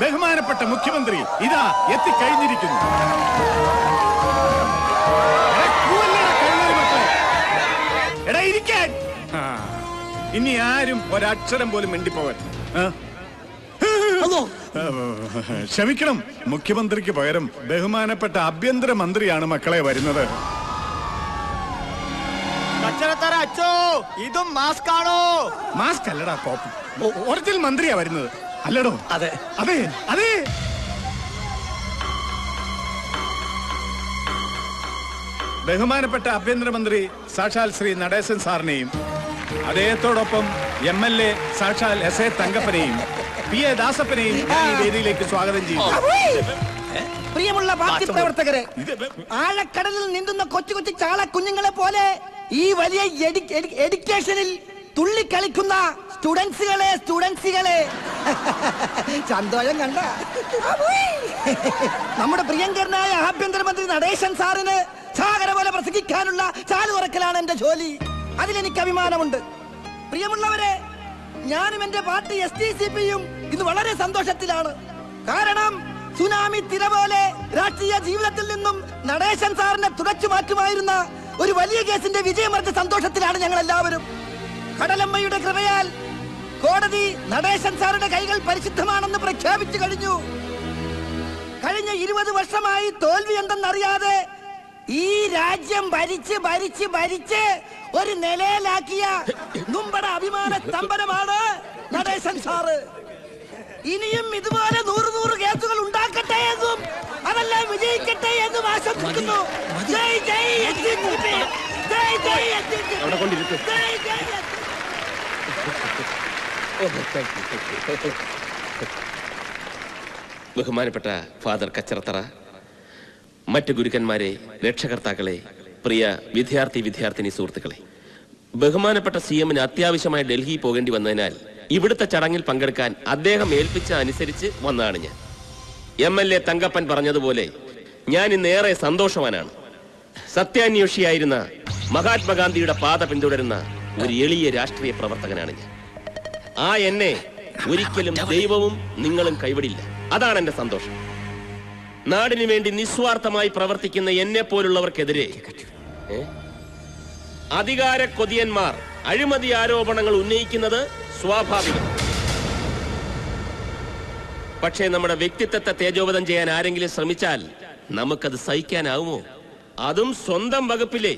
ബഹുമാനപ്പെട്ട മുഖ്യമന്ത്രി ഇതാ എത്തിക്കഴിഞ്ഞിരിക്കുന്നു. എടാ ഇരിക്കാൻ. ഇനി ആരും ഒരക്ഷരം പോലും മിണ്ടിപ്പോവൻ. ക്ഷമിക്കണം, മുഖ്യമന്ത്രിക്ക് പകരം ബഹുമാനപ്പെട്ട ആഭ്യന്തര മന്ത്രിയാണ് മക്കളെ വരുന്നത്. അച്ഛോ, ഇതും മാസ്ക് ആണോ? മാസ്ക് അല്ലടാ, കോപ്പി. ഒറിജിനൽ മന്ത്രിയാ വരുന്നത്, അല്ലടോ? അതെ അതെ അതെ. ബഹുമാനപ്പെട്ട ആഭ്യന്തരമന്ത്രി സാക്ഷാൽ ശ്രീ നടേശൻ സാറിനെയും അദ്ദേഹത്തോടൊപ്പം MLA സാക്ഷാൽ SA തങ്കപ്പനെയും PA ദാസപ്പനെയും ഈ വേദിയിലേക്ക് സ്വാഗതം ചെയ്യുന്നു. പ്രിയമുള്ള പാർട്ടി പ്രവർത്തകരെ, ആഴക്കടലിൽ നീന്തുന്ന കൊച്ചു കൊച്ചു ചാള കുഞ്ഞുങ്ങളെ പോലെ ഈ വലിയ എഡ്യൂക്കേഷനിൽ തുള്ളിക്കളിക്കുന്ന സ്റ്റുഡൻസുകളെ സന്തോഷം കണ്ട നമ്മുടെ പ്രിയങ്കരനായ ആഭ്യന്തരമന്ത്രി നടേശൻ സാറിന് സാഗര പോലെ പ്രസംഗിക്കാനുള്ള ചാലു തുറക്കലാണ് എന്റെ ജോലി. അതിലെനിക്ക് അഭിമാനമുണ്ട്. പ്രിയമുള്ളവരെ, ഞാനും എന്റെ പാർട്ടി SDCPയും ഇന്ന് വളരെ സന്തോഷത്തിലാണ്. കാരണം സുനാമി തിര പോലെ രാഷ്ട്രീയ ജീവിതത്തിൽ നിന്നും നടേശൻ സാറിനെ തുടച്ചു മാറ്റുമായിരുന്ന ഒരു വലിയ കേസിന്റെ വിജയമറിച്ച സന്തോഷത്തിലാണ് ഞങ്ങൾ എല്ലാവരും. കടലമ്മയുടെ കൃപയാൽ കോടതി നടേശൻ സാറുടെ കൈകൾ പരിശുദ്ധമാണെന്ന് പ്രഖ്യാപിച്ചു കഴിഞ്ഞു. കഴിഞ്ഞ 20 വർഷമായി തോൽവി എന്തെന്നറിയാതെ ഈ രാജ്യം ഭരിച്ച് ഒരു നിലയിലാക്കിയ നമ്മുടെ അഭിമാന സ്തംഭനമാണ് നടേശൻ സാറ്. ഇനിയും ഇതുപോലെ 100 കേസുകൾ ഉണ്ടാക്കട്ടെ എന്നും അതെല്ലാം വിജയിക്കട്ടെ എന്നും ആശംസിക്കുന്നു. ജയ് ജയ് SDCP, ജയ് ജയ് SDCP, ജയ് ജയ്. ബഹുമാനപ്പെട്ട ഫാദർ കച്ചറത്തറ, മറ്റു ഗുരുക്കന്മാരെ, രക്ഷകർത്താക്കളെ, പ്രിയ വിദ്യാർത്ഥിനി സുഹൃത്തുക്കളെ, ബഹുമാനപ്പെട്ട CMന് അത്യാവശ്യമായി ഡൽഹി പോകേണ്ടി വന്നതിനാൽ ഇവിടുത്തെ ചടങ്ങിൽ പങ്കെടുക്കാൻ അദ്ദേഹം ഏൽപ്പിച്ച അനുസരിച്ച് വന്നതാണ് ഞാൻ. MLA തങ്കപ്പൻ പറഞ്ഞതുപോലെ ഞാൻ ഇന്നേറെ സന്തോഷവാനാണ്. സത്യാന്വേഷിയായിരുന്ന മഹാത്മാഗാന്ധിയുടെ പാത പിന്തുടരുന്ന ഒരു എളിയ രാഷ്ട്രീയ പ്രവർത്തകനാണ് ഞാൻ. ആ എന്നെ ഒരിക്കലും ദൈവവും നിങ്ങളും കൈവിടില്ല. അതാണ് എന്റെ സന്തോഷം. നാടിനു വേണ്ടി നിസ്വാർത്ഥമായി പ്രവർത്തിക്കുന്ന എന്നെ പോലുള്ളവർക്കെതിരെ അധികാര കൊതിയന്മാർ അഴിമതി ആരോപണങ്ങൾ ഉന്നയിക്കുന്നത് സ്വാഭാവികം. പക്ഷേ നമ്മുടെ വ്യക്തിത്വത്തെ തേജോവധം ചെയ്യാൻ ആരെങ്കിലും ശ്രമിച്ചാൽ നമുക്കത് സഹിക്കാനാവുമോ? അതും സ്വന്തം വകുപ്പിലെ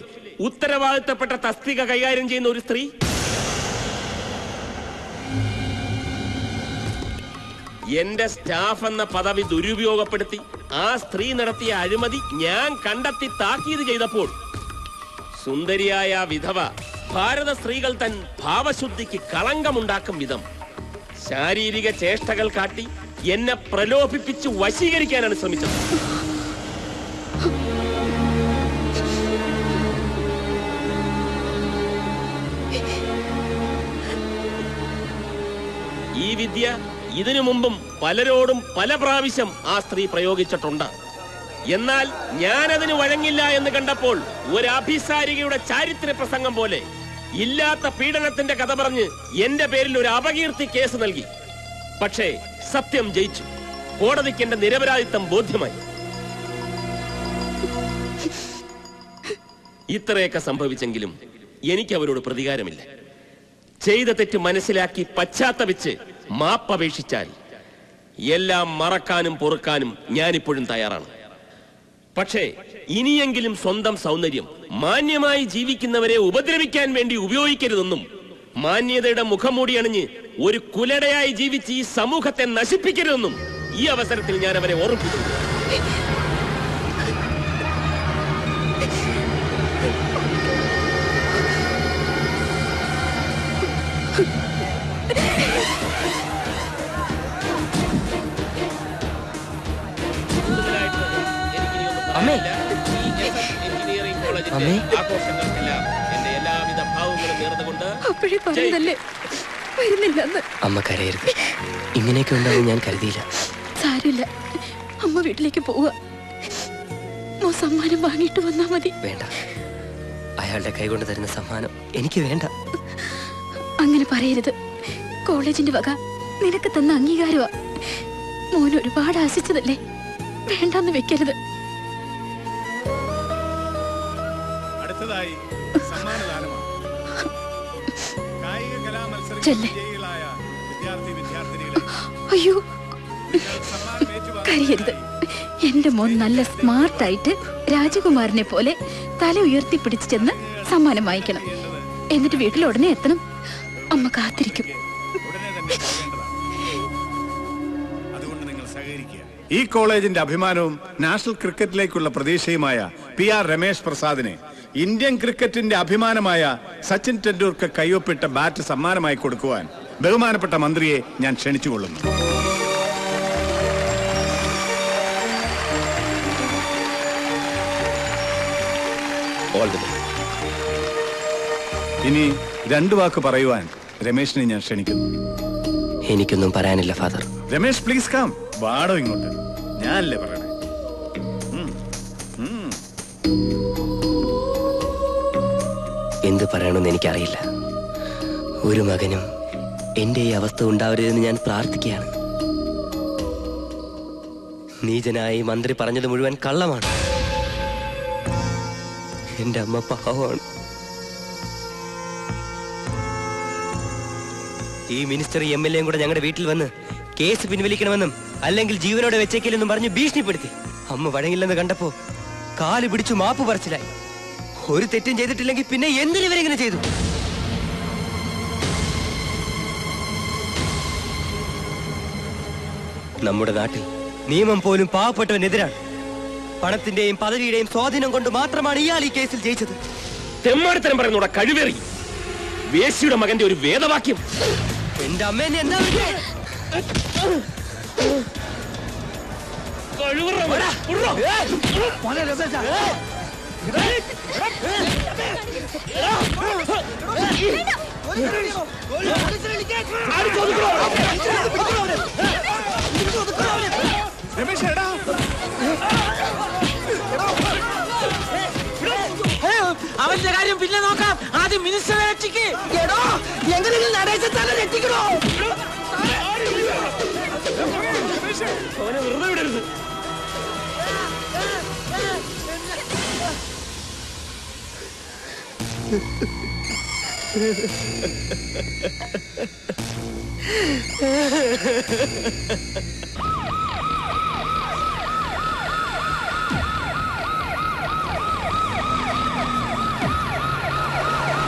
ഉത്തരവാദിത്തപ്പെട്ട തസ്തിക കൈകാര്യം ചെയ്യുന്ന ഒരു സ്ത്രീ. എന്റെ സ്റ്റാഫ് എന്ന പദവി ദുരുപയോഗപ്പെടുത്തി ആ സ്ത്രീ നടത്തിയ അഴിമതി ഞാൻ കണ്ടെത്തി താക്കീത് ചെയ്തപ്പോൾ സുന്ദരിയായ വിധവ ഭാരത സ്ത്രീകൾ തൻ ഭാവശുദ്ധിക്ക് കളങ്കമുണ്ടാക്കും വിധം ശാരീരിക ചേഷ്ടകൾ കാട്ടി എന്നെ പ്രലോഭിപ്പിച്ച് വശീകരിക്കാനാണ് ശ്രമിച്ചത്. ഈ വിദ്യ ഇതിനു മുമ്പും പലരോടും പല പ്രാവശ്യം ആ സ്ത്രീ പ്രയോഗിച്ചിട്ടുണ്ട്. എന്നാൽ ഞാനതിന് വഴങ്ങില്ല എന്ന് കണ്ടപ്പോൾ ഒരു അഭിസാരികയുടെ ചാരിത്ര പ്രസംഗം പോലെ ഇല്ലാത്ത പീഡനത്തിന്റെ കഥ പറഞ്ഞ് എന്റെ പേരിൽ ഒരു അപകീർത്തി കേസ് നൽകി. പക്ഷേ സത്യം ജയിച്ചു. കോടതിക്ക് എന്റെ നിരപരാധിത്വം ബോധ്യമായി. ഇത്രയൊക്കെ സംഭവിച്ചെങ്കിലും എനിക്ക് അവരോട് പ്രതികാരമില്ല. ചെയ്ത തെറ്റ് മനസ്സിലാക്കി പശ്ചാത്തപിച്ച് മാപ്പപേക്ഷിച്ചാൽ എല്ലാം മറക്കാനും പൊറുക്കാനും ഞാനിപ്പോഴും തയ്യാറാണ്. പക്ഷേ ഇനിയെങ്കിലും സ്വന്തം സൗന്ദര്യം മാന്യമായി ജീവിക്കുന്നവരെ ഉപദ്രവിക്കാൻ വേണ്ടി ഉപയോഗിക്കരുതെന്നും മാന്യതയുടെ മുഖംമൂടി അണിഞ്ഞ് ഒരു കുലടയായി ജീവിച്ച് ഈ സമൂഹത്തെ നശിപ്പിക്കരുതെന്നും ഈ അവസരത്തിൽ ഞാൻ അവരെ ഓർമ്മിപ്പിക്കുന്നു. അമ്മ കരയരുത്. ഇങ്ങനെയൊക്കെ ഉണ്ടാവും ഞാൻ കരുതിയില്ല. സാരമില്ല, അമ്മ വീട്ടിലേക്ക് പോവുക. സമ്മാനം വാങ്ങിയിട്ട് വന്നാ മതി. വേണ്ട, അയാളുടെ കൈകൊണ്ട് തരുന്ന സമ്മാനം എനിക്ക് വേണ്ട. അങ്ങനെ പറയരുത്. കോളേജിന്റെ വക നിനക്ക് തന്ന അംഗീകാരമാ. മോൻ ഒരുപാട് ആശിച്ചതല്ലേ, വേണ്ടാന്ന് വെക്കരുത്. അടുത്തതായി സമ്മാനദാനമാണ്. കായിക കലാമത്സര ചെല്ല്. വിജയികളായ വിദ്യാർത്ഥിനികളെ അയ്യോ, നിങ്ങൾ സമ്മാനം ഏറ്റുവാങ്ങുന്നതിനായി കരയരുത്. എന്റെ മോൻ നല്ല സ്മാർട്ടായിട്ട് രാജകുമാരനെ പോലെ തല ഉയർത്തിപ്പിടിച്ച് ചെന്ന് സമ്മാനം വാങ്ങിക്കണം. എന്നിട്ട് വീട്ടിൽ ഉടനെ എത്തണം. അമ്മ കാത്തിരിക്കും. ഉടനെ തന്നെ പോകേണ്ടതാണ്. അതുകൊണ്ട് നിങ്ങൾ സഹകരിക്കുക. ഈ കോളേജിന്റെ അഭിമാനവും നാഷണൽ ക്രിക്കറ്റിലേക്കുള്ള പ്രതീക്ഷയുമായ PR രമേശ് പ്രസാദിനെ ഇന്ത്യൻ ക്രിക്കറ്റിന്റെ അഭിമാനമായ സച്ചിൻ ടെണ്ടുൽക്കർ കൈയൊപ്പിട്ട ബാറ്റ് സമ്മാനമായി കൊടുക്കുവാൻ ബഹുമാനപ്പെട്ട മന്ത്രിയെ ഞാൻ ക്ഷണിച്ചുകൊള്ളുന്നു. All the best. ഇനി രണ്ടു വാക്ക് പറയുവാൻ രമേശിനെ ഞാൻ ക്ഷണിക്കുന്നു. എനിക്കൊന്നും പറയാനില്ല ഫാദർ. Ramesh please come. വാടോ ഇങ്ങോട്ട്. ഞാനല്ലേ പറയണേ. എന്ത് പറയണമെന്ന് എനിക്കറിയില്ല. ഒരു മകനും എന്റെ ഈ അവസ്ഥ ഉണ്ടാവരുതെന്ന് ഞാൻ പ്രാർത്ഥിക്കുകയാണ്. നീചനായി മന്ത്രി പറഞ്ഞത് മുഴുവൻ കള്ളമാണ്. എന്റെ അമ്മ പാവമാണ്. ഈ മിനിസ്റ്റർ MLA കൂടെ ഞങ്ങളുടെ വീട്ടിൽ വന്ന് കേസ് പിൻവലിക്കണമെന്നും അല്ലെങ്കിൽ ജീവനോടെ വെച്ചേക്കില്ലെന്നും പറഞ്ഞ് ഭീഷണിപ്പെടുത്തി. അമ്മ വഴങ്ങില്ലെന്ന് കണ്ടപ്പോ കാല് പിടിച്ചു മാപ്പ് പറച്ചിലായി. ഒരു തെറ്റും ചെയ്തിട്ടില്ലെങ്കിൽ പിന്നെ എന്തിനു ഇവരെങ്ങനെ ചെയ്തു? നമ്മുടെ നാട്ടിൽ നിയമം പോലും പാവപ്പെട്ടവനെതിരാണ്. പണത്തിന്റെയും പദവിയുടെയും സ്വാധീനം കൊണ്ട് മാത്രമാണ് ഇയാൾ ഈ കേസിൽ ജയിച്ചത്. തെമ്മാടിത്തരം പറയുന്നൂടെ കഴിവേറി. വേശിയുടെ മകന്റെ ഒരു വേദവാക്യം. എന്റെ അമ്മേനെ എന്താ വിളിച്ചേ? രമേശ് എടാ. അവന്റെ കാര്യം പിന്നെ നോക്കാം. ആദ്യം മിനിസ്റ്ററെ രക്ഷിക്ക്. എങ്ങനെയെങ്കിലും നടേശൻ സാറിനെ രക്ഷിക്കണോ? അവനെ വെറുതെ വിടരുത്.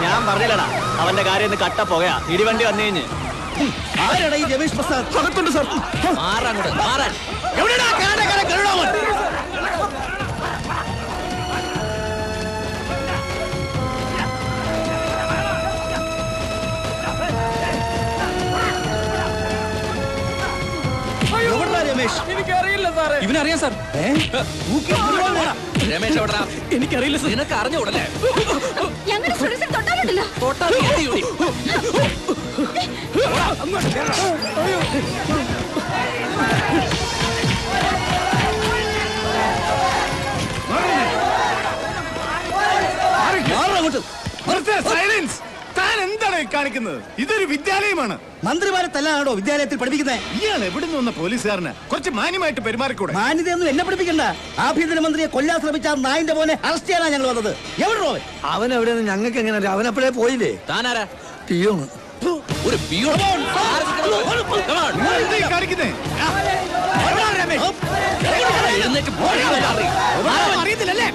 ഞാൻ പറഞ്ഞില്ലടാ, അവന്റെ കാര്യം ഒന്ന് കട്ട പോകയാ. ഇടിവണ്ടി വന്നു കഴിഞ്ഞ് ആരാണ് ഈ രമേശ് പ്രസാദ്? അകത്തുണ്ട് സാർ. മാറാൻ മാറാൻ. എവിടെയാ ഗരുഡാവൻ? രമേശ് എനിക്കറിയില്ല സാറേ. ഇവനറിയാം സാർ. രമേശ് എവിടാ? എനിക്കറിയില്ല സാർ. നിനക്ക് അറിഞ്ഞൂടല്ലേ? ഞങ്ങളുടെ സ്റ്റുഡൻസിനെ തൊട്ടാലുണ്ടല്ലോ. സൈലൻസ്. താൻ എന്താണ് കാണിക്കുന്നത്? ഇതൊരു വിദ്യാലയമാണ്. മന്ത്രിമാരെ തല്ലാണോ വിദ്യാലയത്തിൽ പഠിപ്പിക്കുന്നത്? ഇയാൾ എവിടുന്ന് വന്ന പോലീസുകാരന് കുറച്ച് മാന്യമായിട്ട് പെരുമാറിക്കൂടെ? മാന്യതയൊന്നും എന്നെ പഠിപ്പിക്കണ്ട. ആഭ്യന്തരമന്ത്രിയെ കൊല്ലാൻ ശ്രമിച്ച നായിന്റെ മോനെ അറസ്റ്റ് ചെയ്യാനാണ് ഞങ്ങൾ വന്നത്. എവിടെയോ അവൻ എവിടെയെന്ന് ഞങ്ങൾക്ക് എങ്ങനെ അറിയാം? അവനപ്പോഴേ പോയില്ലേ? താനാരാ? പിയോണ്. ഒരു പിയൂൺ. എന്താ ഈ കാണിക്കുന്നേ? എഴുന്നേറ്റ് പോയി. അറിയത്തില്ലല്ലേ?